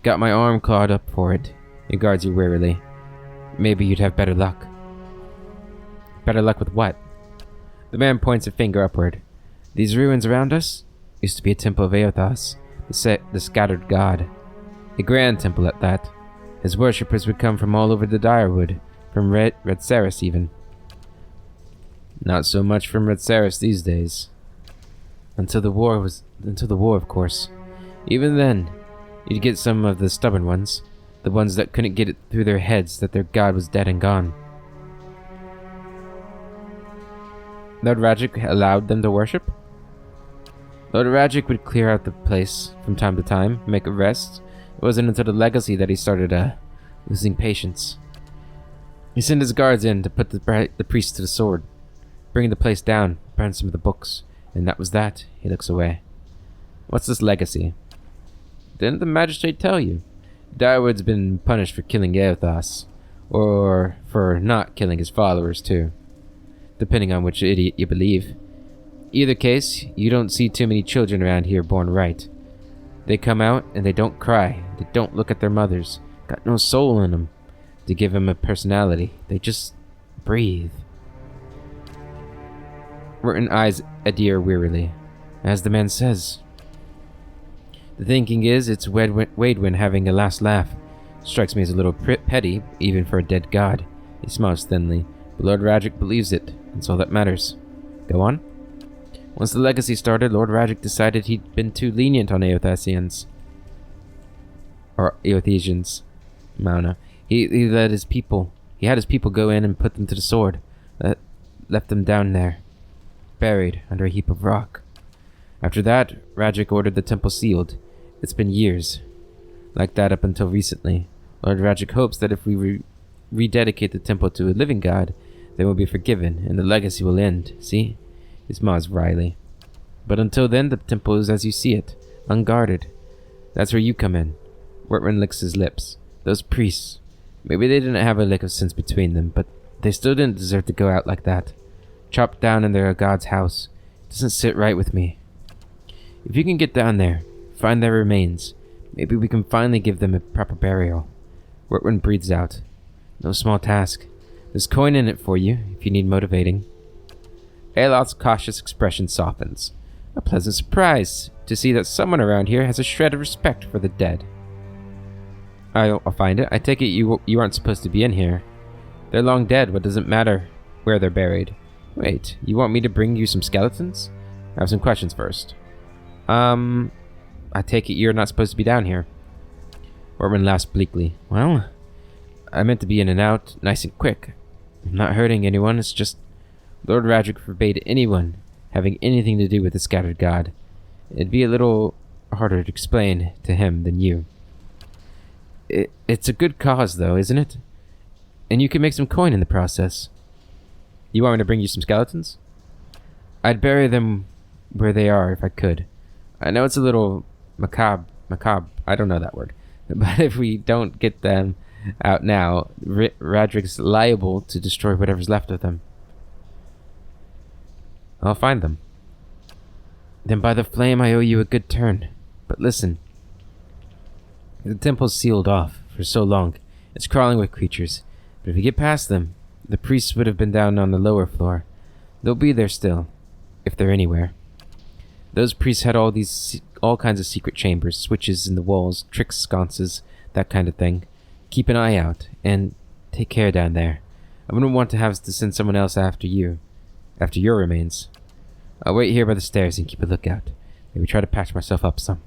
Got my arm clawed up for it. He guards you warily. Maybe you'd have better luck. Better luck with what? The man points a finger upward. These ruins around us used to be a temple of Eothas, the scattered god. A grand temple at that. His worshippers would come from all over the Direwood, from Redceres even. Not so much from Redceres these days. Until the war, of course. Even then, you'd get some of the stubborn ones, the ones that couldn't get it through their heads that their god was dead and gone. Lord Radic allowed them to worship? Lord Radic would clear out the place from time to time, make a rest. It wasn't until the legacy that he started losing patience. He sent his guards in to put the priest to the sword, bring the place down, burn some of the books, and that was that. He looks away. What's this legacy? Didn't the magistrate tell you? Direwood's been punished for killing Eothas, or for not killing his followers too, depending on which idiot you believe. Either case, you don't see too many children around here born right. They come out and they don't cry, they don't look at their mothers, got no soul in them to give them a personality, they just breathe. Merton eyes Adir wearily. As the man says, the thinking is it's Waidwin having a last laugh. Strikes me as a little petty, even for a dead god. He smiles thinly, but Lord Radic believes it. That's all that matters. Go on. Once the legacy started, Lord Radic decided he'd been too lenient on Eothasians. Or Eothesians. Mauna. He had his people go in and put them to the sword. Left them down there, buried under a heap of rock. After that, Radic ordered the temple sealed. It's been years. Like that up until recently. Lord Radic hopes that if we rededicate the temple to a living god, they will be forgiven, and the legacy will end. See? He smiles wryly. But until then, the temple is as you see it. unguarded. That's where you come in. Wortman licks his lips. Those priests. Maybe they didn't have a lick of sense between them, but they still didn't deserve to go out like that. Chopped down in their god's house. Doesn't sit right with me. If you can get down there, find their remains, maybe we can finally give them a proper burial. Wortman breathes out. No small task. There's coin in it for you, if you need motivating. Aloth's cautious expression softens. A pleasant surprise to see that someone around here has a shred of respect for the dead. I'll find it. I take it you aren't supposed to be in here. They're long dead. What does it matter where they're buried? Wait, you want me to bring you some skeletons? I have some questions first. I take it you're not supposed to be down here. Wortman laughs bleakly. Well, I meant to be in and out, nice and quick. I'm not hurting anyone, it's just Lord Radric forbade anyone having anything to do with the scattered god. It'd be a little harder to explain to him than you. It's a good cause, though, isn't it? And you can make some coin in the process. You want me to bring you some skeletons? I'd bury them where they are if I could. I know it's a little macabre, I don't know that word. But if we don't get them out now, Radric's liable to destroy whatever's left of them. I'll find them. Then by the flame I owe you a good turn. But listen. The temple's sealed off for so long. It's crawling with creatures. But if we get past them, the priests would have been down on the lower floor. They'll be there still, if they're anywhere. Those priests had all kinds of secret chambers, switches in the walls, trick sconces, that kind of thing. Keep an eye out, and take care down there. I wouldn't want to have to send someone else after your remains. I'll wait here by the stairs and keep a lookout. Maybe try to patch myself up some.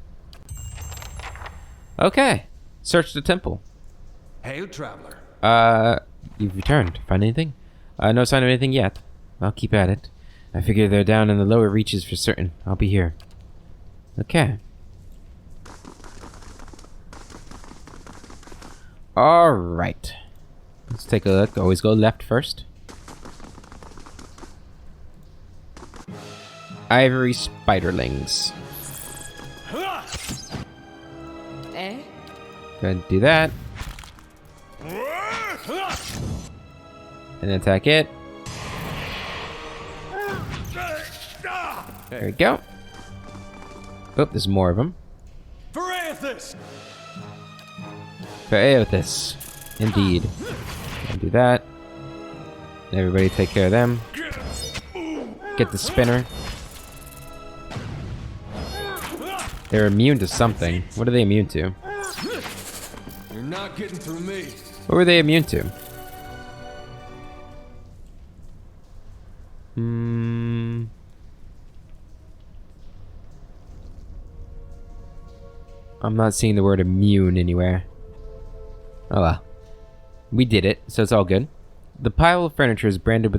Okay. Search the temple. Hail, traveler. You've returned. Find anything? No sign of anything yet. I'll keep at it. I figure they're down in the lower reaches for certain. I'll be here. Okay. Alright. Let's take a look. Always go left first. Ivory spiderlings. Eh? Go ahead and do that. And attack it. There we go. Oh, there's more of them. For Aothis. Indeed. And do that. Everybody take care of them. Get the spinner. They're immune to something. What are they immune to? You're not getting through me. What were they immune to? I'm not seeing the word immune anywhere. Oh well. We did it, so it's all good. The pile of furniture is branded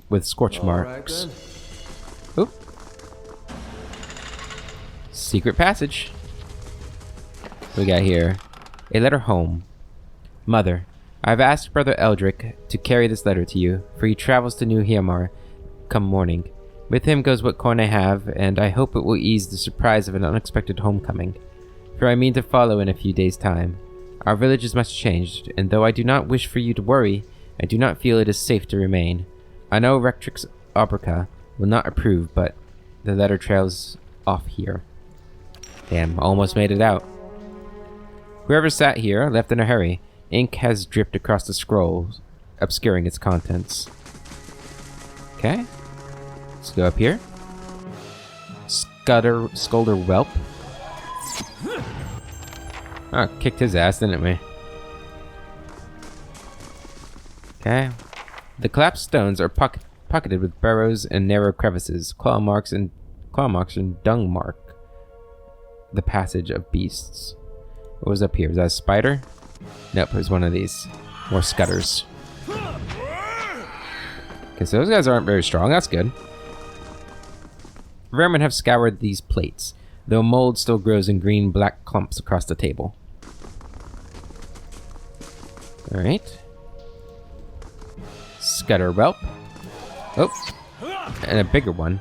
with scorch marks. Right, Oop. Secret passage. What we got here? A letter home. Mother, I've asked Brother Eldrick to carry this letter to you, for he travels to New Hiamar come morning. With him goes what coin I have, and I hope it will ease the surprise of an unexpected homecoming. For I mean to follow in a few days' time. Our village is much changed, and though I do not wish for you to worry, I do not feel it is safe to remain. I know Rectrix Obrica will not approve, but the letter trails off here. Damn, almost made it out. Whoever sat here left in a hurry. Ink has dripped across the scrolls, obscuring its contents. Okay. Let's go up here. Skulder Whelp. Oh, kicked his ass, didn't we? Okay. The collapsed stones are pocketed with burrows and narrow crevices, claw marks and dung mark the passage of beasts. What was up here? Was that a spider? Nope, it was one of these. More scutters. Okay, so those guys aren't very strong. That's good. Vermin have scoured these plates, though mold still grows in green-black clumps across the table. Alright. Scutter Whelp. Oh. And a bigger one.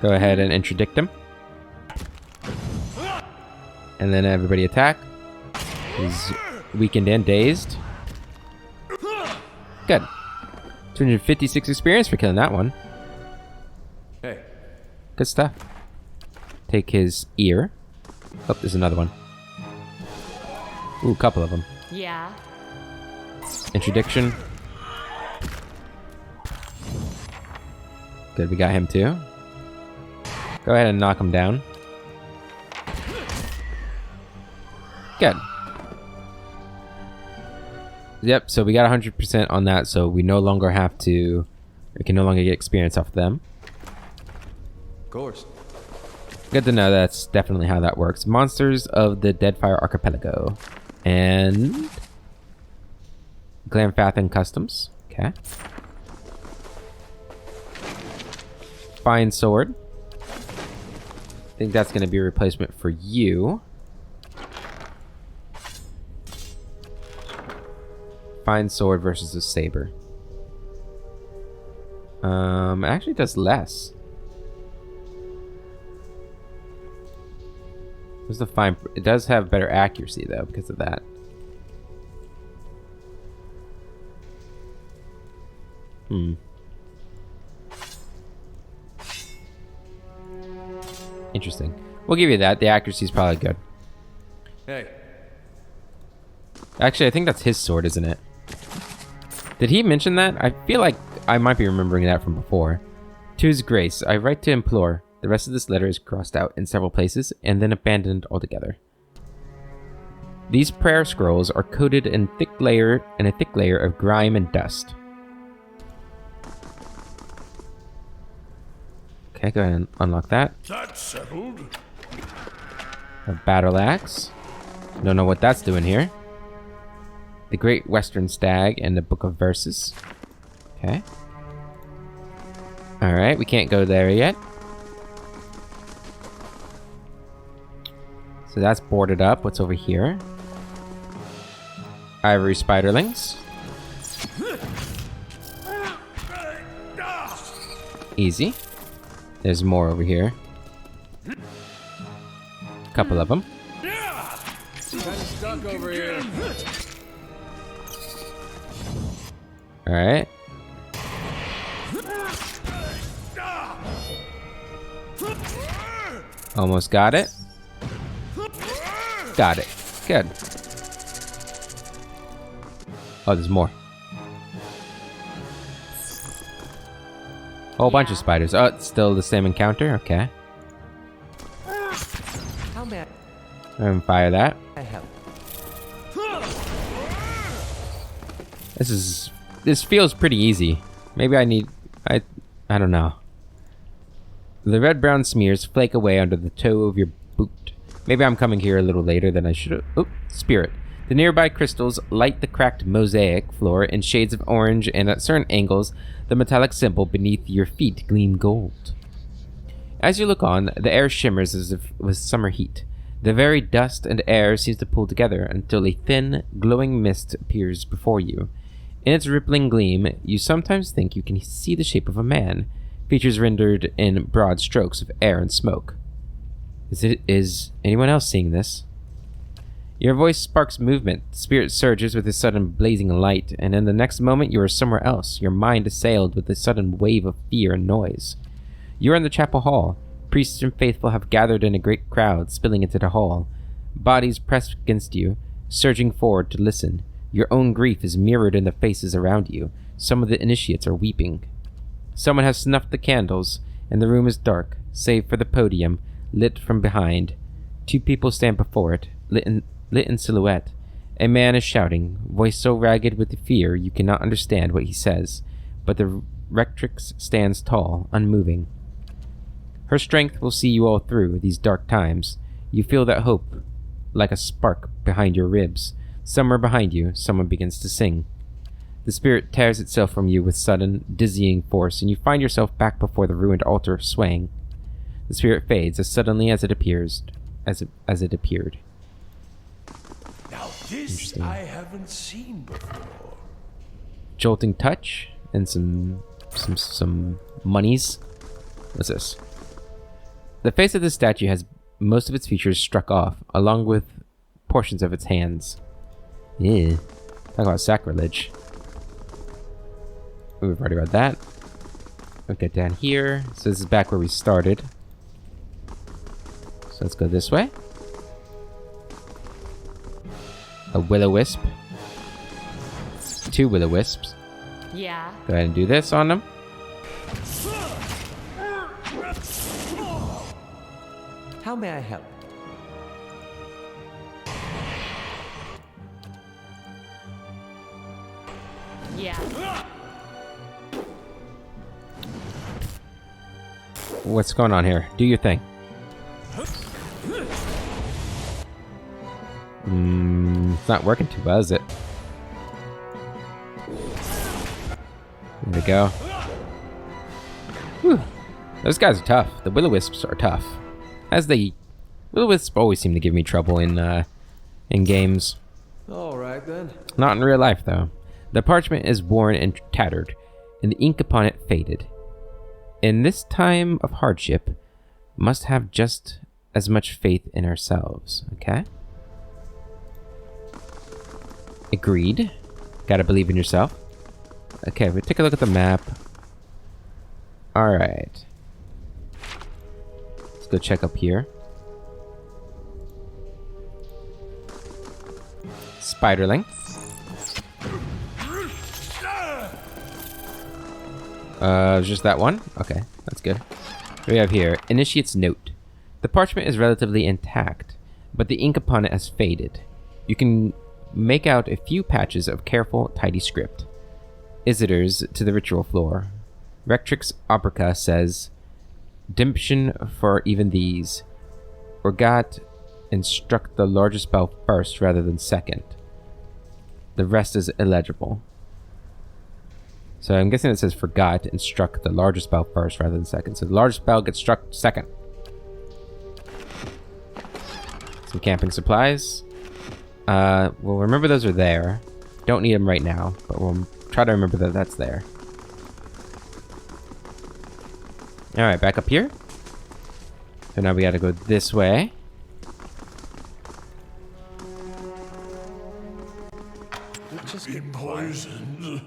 Go ahead and interdict him. And then everybody attack. He's weakened and dazed. Good. 256 experience for killing that one. Hey. Good stuff. Take his ear. Oh, there's another one. Ooh, a couple of them. Yeah. Interdiction. Good, we got him too. Go ahead and knock him down. Good. Yep, so we got 100% on that, so we no longer have to... We can no longer get experience off them. Of course. Good to know that's definitely how that works. Monsters of the Deadfire Archipelago. And... Glamfathan Customs. Okay. Fine Sword. I think that's going to be a replacement for you. Fine Sword versus a Saber. It actually does less. What's the fine? It does have better accuracy though because of that. Interesting. We'll give you that. The accuracy is probably good. Hey. Actually, I think that's his sword, isn't it? Did he mention that? I feel like I might be remembering that from before. To his grace, I write to implore. The rest of this letter is crossed out in several places and then abandoned altogether. These prayer scrolls are coated in a thick layer of grime and dust. Okay, go ahead and unlock that. That's settled. A battle axe. Don't know what that's doing here. The Great Western Stag and the Book of Verses. Okay. Alright, we can't go there yet. So that's boarded up. What's over here? Ivory Spiderlings. Easy. There's more over here. Couple of them. Stuck over here. Alright. Almost got it. Got it. Good. Oh, there's more. Whole bunch of spiders. Oh, it's still the same encounter? Okay. How about And fire that. I help? This feels pretty easy. Maybe I don't know. The red-brown smears flake away under the toe of your boot. Maybe I'm coming here a little later than I should have. Oh, spirit. The nearby crystals light the cracked mosaic floor in shades of orange, and at certain angles, the metallic symbol beneath your feet gleam gold. As you look on, the air shimmers as if with summer heat. The very dust and air seems to pull together until a thin, glowing mist appears before you. In its rippling gleam, you sometimes think you can see the shape of a man, features rendered in broad strokes of air and smoke. Is anyone else seeing this? Your voice sparks movement, the spirit surges with a sudden blazing light, and in the next moment you are somewhere else, your mind assailed with a sudden wave of fear and noise. You are in the chapel hall. Priests and faithful have gathered in a great crowd, spilling into the hall. Bodies pressed against you, surging forward to listen. Your own grief is mirrored in the faces around you. Some of the initiates are weeping. Someone has snuffed the candles, and the room is dark, save for the podium, lit from behind. Two people stand before it, lit in silhouette. A man is shouting, voice so ragged with fear you cannot understand what he says, but the rectrix stands tall, unmoving. Her strength will see you all through these dark times. You feel that hope, like a spark behind your ribs. Somewhere behind you, someone begins to sing. The spirit tears itself from you with sudden, dizzying force, and you find yourself back before the ruined altar, swaying. The spirit fades as suddenly as it appears, as it appeared. Now this I haven't seen before. Jolting touch and some monies. What's this? The face of the statue has most of its features struck off, along with portions of its hands. Yeah. Talk about sacrilege. Ooh, we've already read that. We'll get down here. So this is back where we started. So let's go this way. A will-o-wisp. 2 will-o-wisps. Yeah. Go ahead and do this on them. How may I help? Yeah. What's going on here? Do your thing. It's not working too well, is it? There we go. Whew. Those guys are tough. The will-o-wisps are tough. As they... Will-o-wisps always seem to give me trouble in games. Alright then. Not in real life, though. The parchment is worn and tattered, and the ink upon it faded. In this time of hardship, must have just as much faith in ourselves, okay? Agreed. Gotta believe in yourself. Okay, we take a look at the map. Alright. Let's go check up here. Spiderling. Just that one? Okay, that's good. What do we have here? Initiate's note. The parchment is relatively intact, but the ink upon it has faded. You can make out a few patches of careful, tidy script. Visitors to the ritual floor. Rectrix Obrica says, Dimption for even these. Orgat instruct the largest spell first rather than second. The rest is illegible. So I'm guessing it says forgot and struck the largest spell first rather than second. So the largest spell gets struck second. Some camping supplies. Well, remember those are there. Don't need them right now, but we'll try to remember that that's there. Alright, back up here. So now we gotta go this way. Just get Poisoned.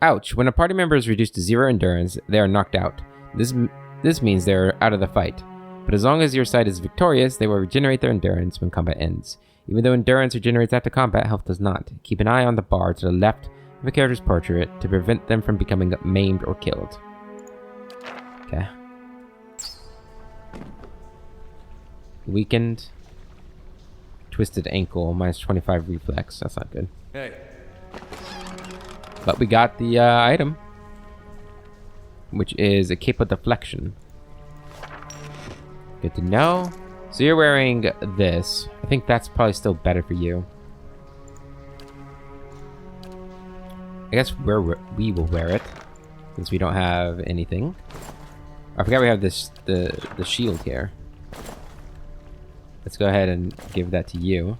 Ouch. When a party member is reduced to 0 endurance, they are knocked out. This means they are out of the fight. But as long as your side is victorious, they will regenerate their endurance when combat ends. Even though endurance regenerates after combat, health does not. Keep an eye on the bar to the left of a character's portrait to prevent them from becoming maimed or killed. Okay. Weakened. Twisted ankle, minus 25 reflex. That's not good. Hey, But we got the item, which is a cape of deflection. Good to know. So you're wearing this. I think that's probably still better for you. I guess we will wear it, since we don't have anything. I forgot we have this the shield here. Let's go ahead and give that to you.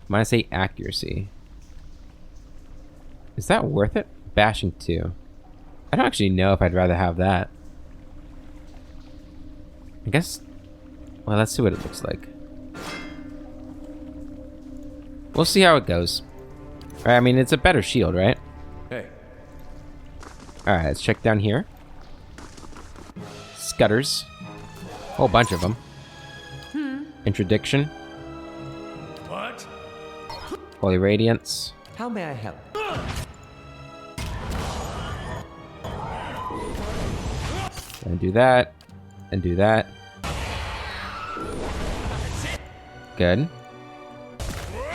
Minus 8 accuracy. Is that worth it? Bashing 2. I don't actually know if I'd rather have that. I guess... Well, let's see what it looks like. We'll see how it goes. Alright, I mean, it's a better shield, right? hey. Alright, let's check down here. Scutters. Whole bunch of them. Interdiction. What? Holy Radiance. How may I help? And do that. And do that. Good.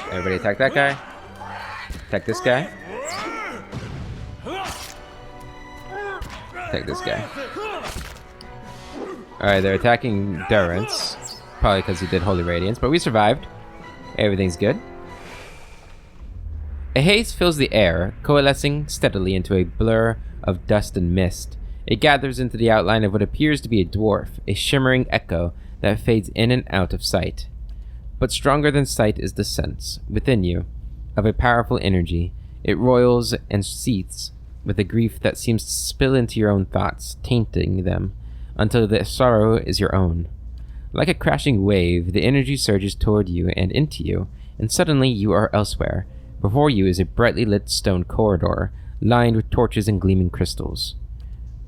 Everybody attack that guy. Attack this guy. Attack this guy. Alright, they're attacking Durance. Probably because he did Holy Radiance, but we survived. Everything's good. A haze fills the air, coalescing steadily into a blur of dust and mist. It gathers into the outline of what appears to be a dwarf, a shimmering echo that fades in and out of sight. But stronger than sight is the sense, within you, of a powerful energy. It roils and seethes with a grief that seems to spill into your own thoughts, tainting them. until the sorrow is your own. Like a crashing wave, the energy surges toward you and into you, and suddenly you are elsewhere. Before you is a brightly lit stone corridor, lined with torches and gleaming crystals.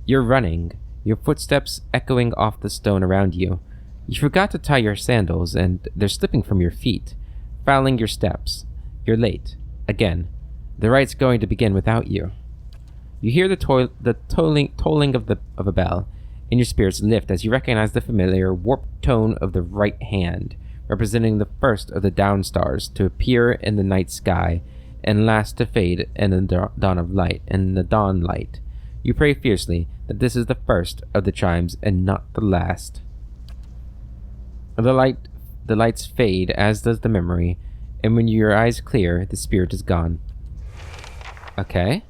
You're running, your footsteps echoing off the stone around you. You forgot to tie your sandals, and they're slipping from your feet, fouling your steps. You're late. Again. The rite's going to begin without you. You hear the tolling of a bell, and your spirits lift as you recognize the familiar warped tone of the right hand, representing the first of the down stars to appear in the night sky, and last to fade in the dawn of light. In the dawn light, you pray fiercely that this is the first of the chimes and not the last. The lights fade, as does the memory, and when your eyes clear, the spirit is gone. Okay.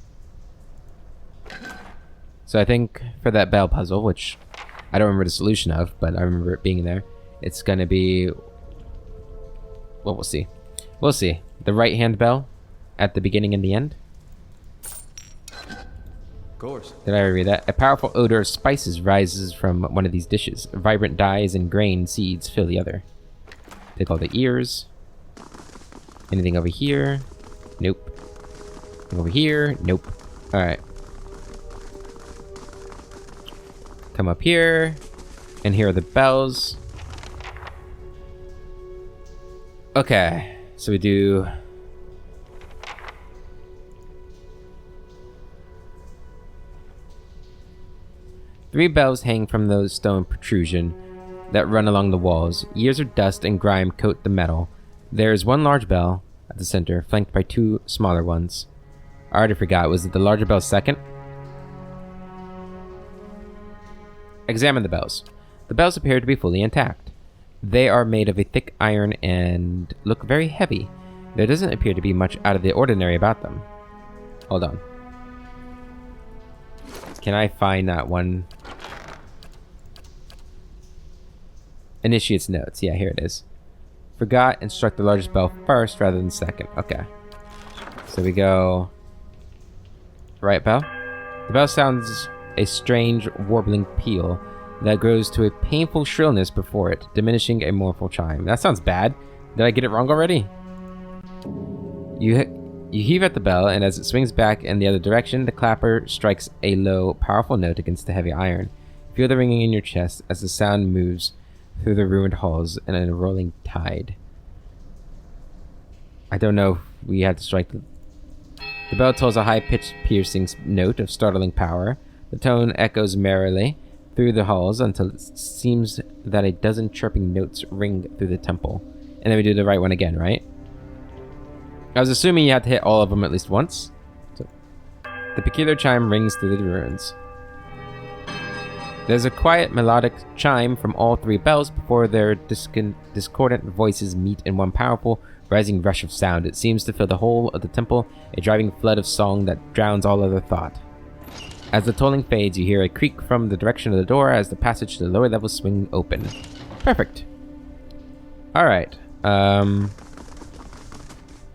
So I think for that bell puzzle, which I don't remember the solution of, but I remember it being there, it's gonna be... well, we'll see. We'll see. The right-hand bell at the beginning and the end. Of course. Did I read that? A powerful odor of spices rises from one of these dishes. Vibrant dyes and grain seeds fill the other. Take all the ears. Anything over here? Nope. Anything over here? Nope. Alright. Come up here. And here are the bells. Okay. So we do... 3 bells hang from the stone protrusion that run along the walls. Years of dust and grime coat the metal. There is one large bell at the center, flanked by 2 smaller ones. I already forgot. Was it the larger bell second? Examine the bells. The bells appear to be fully intact. They are made of a thick iron and look very heavy. There doesn't appear to be much out of the ordinary about them. Hold on. Can I find that one? Initiate's notes. Yeah, here it is. Forgot and struck the largest bell first rather than second. Okay. So we go... right bell. The bell sounds a strange, warbling peal that grows to a painful shrillness before it, diminishing a mournful chime. That sounds bad. Did I get it wrong already? You heave at the bell, and as it swings back in the other direction, the clapper strikes a low, powerful note against the heavy iron. Feel the ringing in your chest as the sound moves through the ruined halls in a rolling tide. I don't know if we had to strike the bell tolls a high-pitched, piercing note of startling power. The tone echoes merrily through the halls until it seems that a dozen chirping notes ring through the temple. And then we do the right one again, right? I was assuming you had to hit all of them at least once. So, the peculiar chime rings through the ruins. There's a quiet, melodic chime from all 3 bells before their discordant voices meet in one powerful, rising rush of sound. It seems to fill the whole of the temple, a driving flood of song that drowns all other thought. As the tolling fades, you hear a creak from the direction of the door as the passage to the lower levels swing open. Perfect. Alright. And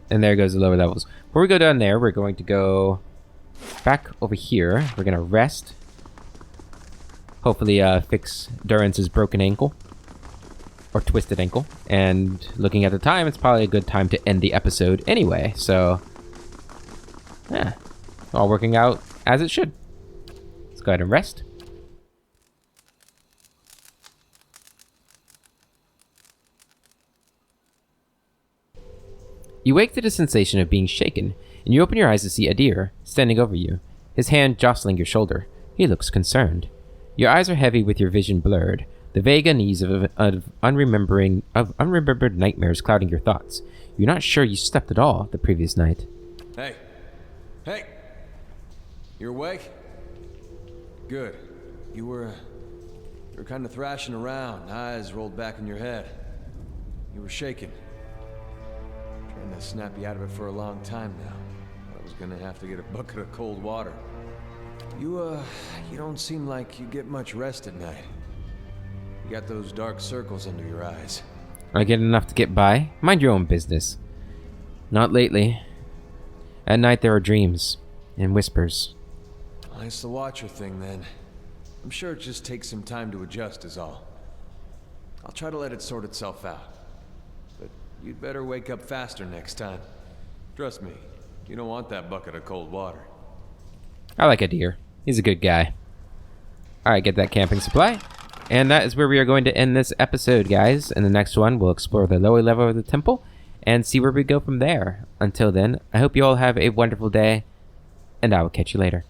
there goes the lower levels. Before we go down there, we're going to go back over here. We're going to rest. Hopefully fix Durance's broken ankle. Or twisted ankle. And looking at the time, it's probably a good time to end the episode anyway. So, yeah. All working out as it should. Let's go ahead and rest. You wake to the sensation of being shaken, and you open your eyes to see Adir standing over you, his hand jostling your shoulder. He looks concerned. Your eyes are heavy with your vision blurred, the vague unease of unremembered nightmares clouding your thoughts. You're not sure you slept at all the previous night. Hey! Hey! You awake? Good. You were kind of thrashing around, eyes rolled back in your head. You were shaking. Trying to snap you out of it for a long time now. I was gonna have to get a bucket of cold water. You don't seem like you get much rest at night. You got those dark circles under your eyes. I get enough to get by. Mind your own business. Not lately. At night there are dreams and whispers. Well, it's the Watcher thing then. I'm sure it just takes some time to adjust is all. I'll try to let it sort itself out. But you'd better wake up faster next time. Trust me, you don't want that bucket of cold water. I like Adir. He's a good guy. Alright, get that camping supply. And that is where we are going to end this episode, guys. In the next one, we'll explore the lower level of the temple and see where we go from there. Until then, I hope you all have a wonderful day, and I will catch you later.